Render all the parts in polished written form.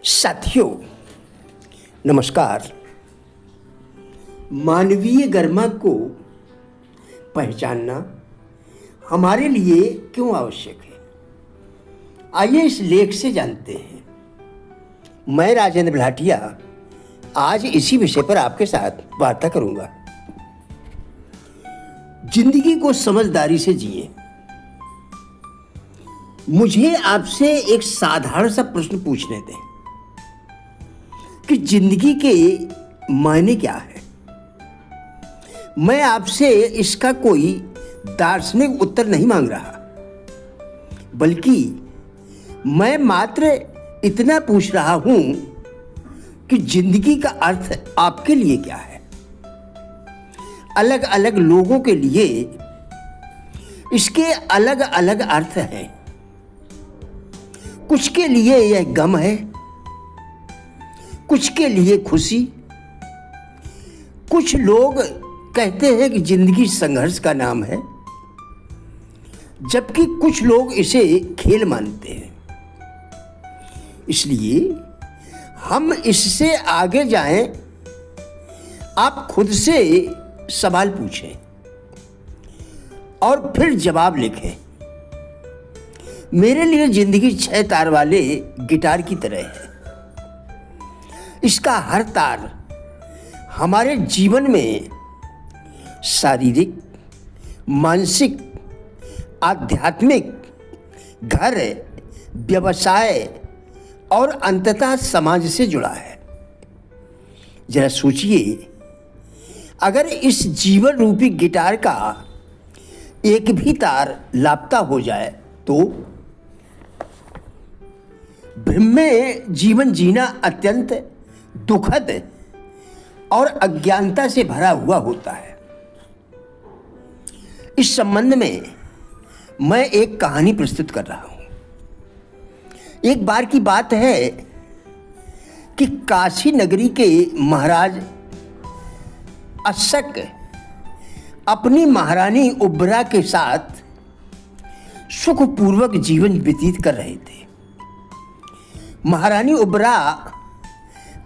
साथियों नमस्कार। मानवीय गरिमा को पहचानना हमारे लिए क्यों आवश्यक है, आइए इस लेख से जानते हैं। मैं राजेंद्र भाटिया आज इसी विषय पर आपके साथ वार्ता करूंगा। जिंदगी को समझदारी से जिए। मुझे आपसे एक साधारण सा प्रश्न पूछने दें कि जिंदगी के मायने क्या है। मैं आपसे इसका कोई दार्शनिक उत्तर नहीं मांग रहा, बल्कि मैं मात्र इतना पूछ रहा हूं कि जिंदगी का अर्थ आपके लिए क्या है। अलग अलग लोगों के लिए इसके अलग अलग अर्थ हैं। कुछ के लिए यह गम है, कुछ के लिए खुशी। कुछ लोग कहते हैं कि जिंदगी संघर्ष का नाम है, जबकि कुछ लोग इसे खेल मानते हैं। इसलिए हम इससे आगे जाएं, आप खुद से सवाल पूछें और फिर जवाब लिखें। मेरे लिए जिंदगी 6 तार वाले गिटार की तरह है। इसका हर तार हमारे जीवन में शारीरिक, मानसिक, आध्यात्मिक, घर, व्यवसाय और अंततः समाज से जुड़ा है। जरा सोचिए, अगर इस जीवन रूपी गिटार का एक भी तार लापता हो जाए तो ब्रह्म में जीवन जीना अत्यंत दुखद और अज्ञानता से भरा हुआ होता है। इस संबंध में मैं एक कहानी प्रस्तुत कर रहा हूं। एक बार की बात है कि काशी नगरी के महाराज अशक अपनी महारानी उब्रा के साथ सुखपूर्वक जीवन व्यतीत कर रहे थे। महारानी उब्रा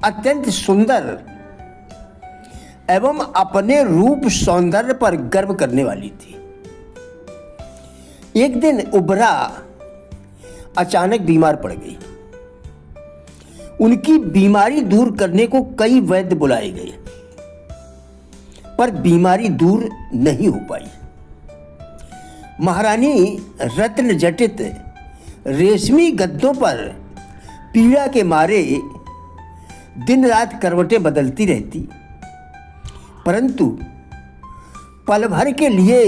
अत्यंत सुंदर एवं अपने रूप सौंदर्य पर गर्व करने वाली थी। एक दिन उब्रा अचानक बीमार पड़ गई। उनकी बीमारी दूर करने को कई वैद्य बुलाए गए, पर बीमारी दूर नहीं हो पाई। महारानी रत्न जटित रेशमी गद्दों पर पीड़ा के मारे दिन रात करवटें बदलती रहती, परंतु पल भर के लिए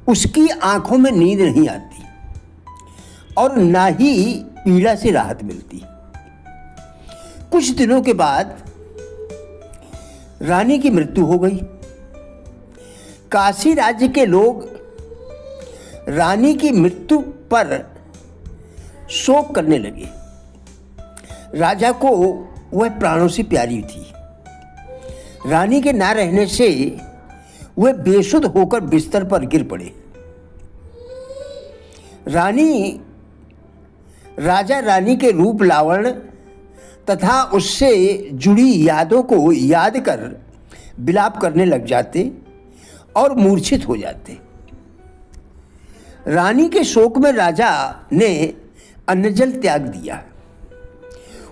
उसकी आंखों में नींद नहीं आती और ना ही पीड़ा से राहत मिलती। कुछ दिनों के बाद रानी की मृत्यु हो गई। काशी राज्य के लोग रानी की मृत्यु पर शोक करने लगे। राजा को वह प्राणों से प्यारी थी। रानी के ना रहने से वह बेसुध होकर बिस्तर पर गिर पड़े। राजा रानी के रूप लावण्य तथा उससे जुड़ी यादों को याद कर विलाप करने लग जाते और मूर्छित हो जाते। रानी के शोक में राजा ने अन्नजल त्याग दिया।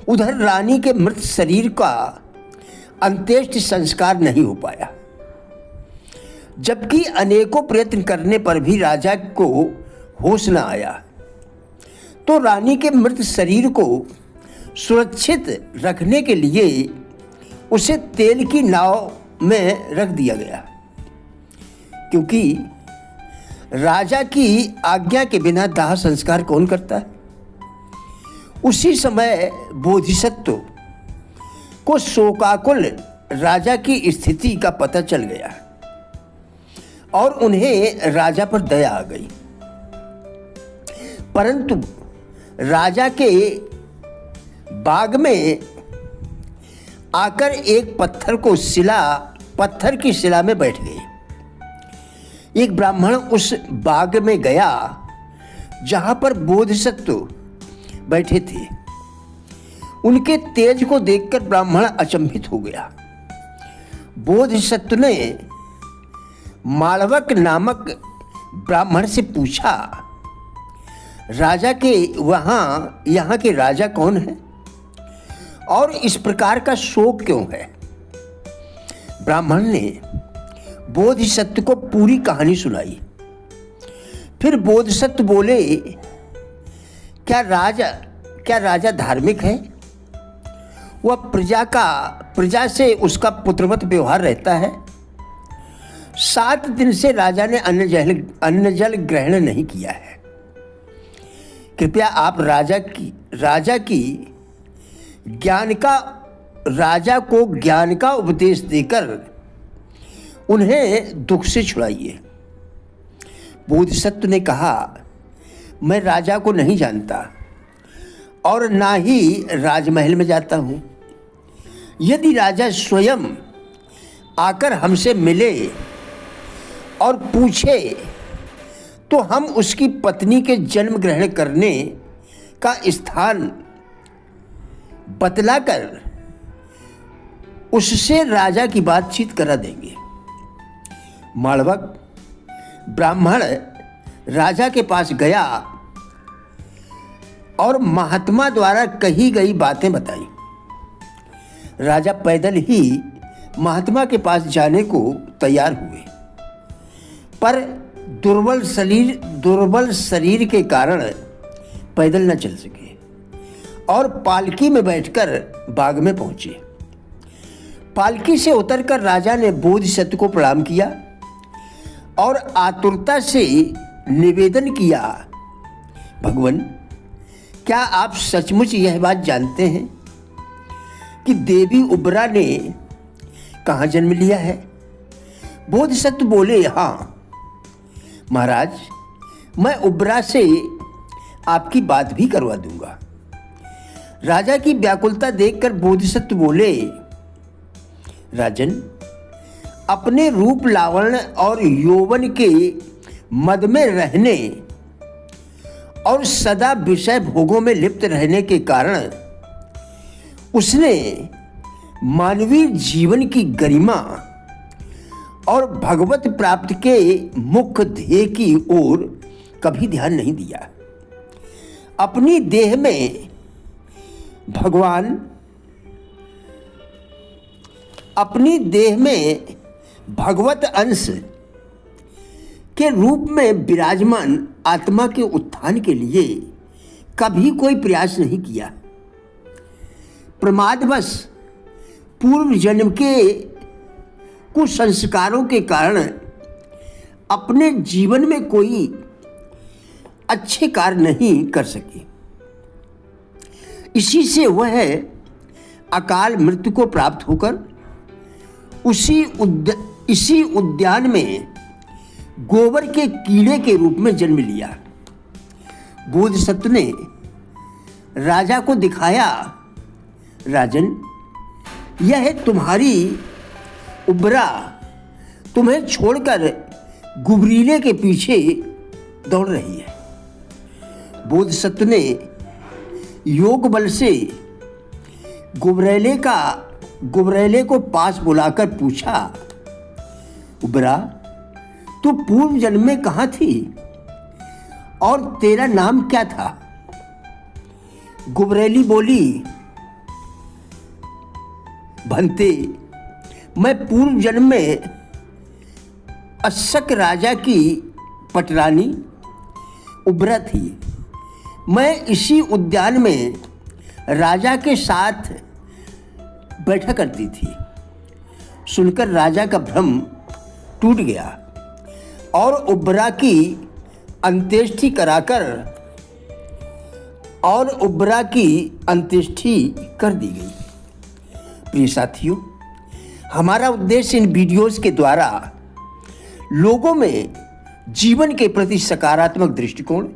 उधर रानी के मृत शरीर का अंत्येष्टि संस्कार नहीं हो पाया, जबकि अनेकों प्रयत्न करने पर भी राजा को होश न आया। तो रानी के मृत शरीर को सुरक्षित रखने के लिए उसे तेल की नाव में रख दिया गया, क्योंकि राजा की आज्ञा के बिना दाह संस्कार कौन करता है। उसी समय बोधिसत्व को शोकाकुल राजा की स्थिति का पता चल गया और उन्हें राजा पर दया आ गई। परंतु राजा के बाग में आकर एक पत्थर की शिला में बैठ गए। एक ब्राह्मण उस बाग में गया जहां पर बोधिसत्व बैठे थे। उनके तेज को देखकर ब्राह्मण अचंभित हो गया। बोधिसत्व ने मालवक नामक ब्राह्मण से पूछा, राजा के यहाँ के राजा कौन है और इस प्रकार का शोक क्यों है? ब्राह्मण ने बोधिसत्व को पूरी कहानी सुनाई। फिर बोधिसत्व बोले, क्या राजा धार्मिक है? वह प्रजा से उसका पुत्रवत व्यवहार रहता है। 7 दिन से राजा ने अन्न जल ग्रहण नहीं किया है। कृपया आप राजा को ज्ञान का उपदेश देकर उन्हें दुख से छुड़ाइए। बोधिसत्व ने कहा, मैं राजा को नहीं जानता और ना ही राजमहल में जाता हूँ। यदि राजा स्वयं आकर हमसे मिले और पूछे तो हम उसकी पत्नी के जन्म ग्रहण करने का स्थान बतलाकर उससे राजा की बातचीत करा देंगे। मालवक ब्राह्मण राजा के पास गया और महात्मा द्वारा कही गई बातें बताई। राजा पैदल ही महात्मा के पास जाने को तैयार हुए, पर दुर्बल शरीर के कारण पैदल न चल सके और पालकी में बैठकर बाग में पहुंचे। पालकी से उतरकर राजा ने बोधिसत्व को प्रणाम किया और आतुरता से निवेदन किया, भगवान, क्या आप सचमुच यह बात जानते हैं कि देवी उब्रा ने कहाँ जन्म लिया है? बोधिसत्व बोले, हाँ महाराज, मैं उब्रा से आपकी बात भी करवा दूंगा। राजा की व्याकुलता देखकर बोधिसत्व बोले, राजन, अपने रूप लावण्य और यौवन के मद में रहने और सदा विषय भोगों में लिप्त रहने के कारण उसने मानवीय जीवन की गरिमा और भगवत प्राप्ति के मुख्य ध्येय की ओर कभी ध्यान नहीं दिया। अपनी देह में भगवत अंश के रूप में विराजमान आत्मा के उत्थान के लिए कभी कोई प्रयास नहीं किया। प्रमादवश पूर्व जन्म के कुछ संस्कारों के कारण अपने जीवन में कोई अच्छे कार्य नहीं कर सके। इसी से वह अकाल मृत्यु को प्राप्त होकर इसी उद्यान में गोबर के कीड़े के रूप में जन्म लिया। बोधिसत्व ने राजा को दिखाया, राजन, यह तुम्हारी उब्रा तुम्हें छोड़कर गुबरीले के पीछे दौड़ रही है। बोधिसत्व ने योग बल से गुबरेले को पास बुलाकर पूछा, उब्रा, तू पूर्व जन्म में कहाँ थी और तेरा नाम क्या था? गुबरेली बोली, भंते, मैं पूर्व जन्म में अशक राजा की पटरानी उब्रा थी। मैं इसी उद्यान में राजा के साथ बैठा करती थी। सुनकर राजा का भ्रम टूट गया और उब्रा की अंत्येष्टि कर दी गई। प्रिय साथियों, हमारा उद्देश्य इन वीडियोस के द्वारा लोगों में जीवन के प्रति सकारात्मक दृष्टिकोण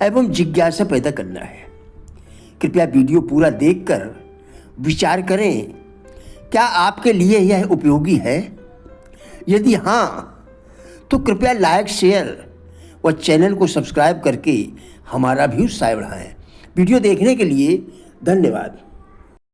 एवं जिज्ञासा पैदा करना है। कृपया वीडियो पूरा देखकर विचार करें, क्या आपके लिए यह उपयोगी है? यदि हाँ, तो कृपया लाइक, शेयर व चैनल को सब्सक्राइब करके हमारा भी उत्साह बढ़ाएं। वीडियो देखने के लिए धन्यवाद।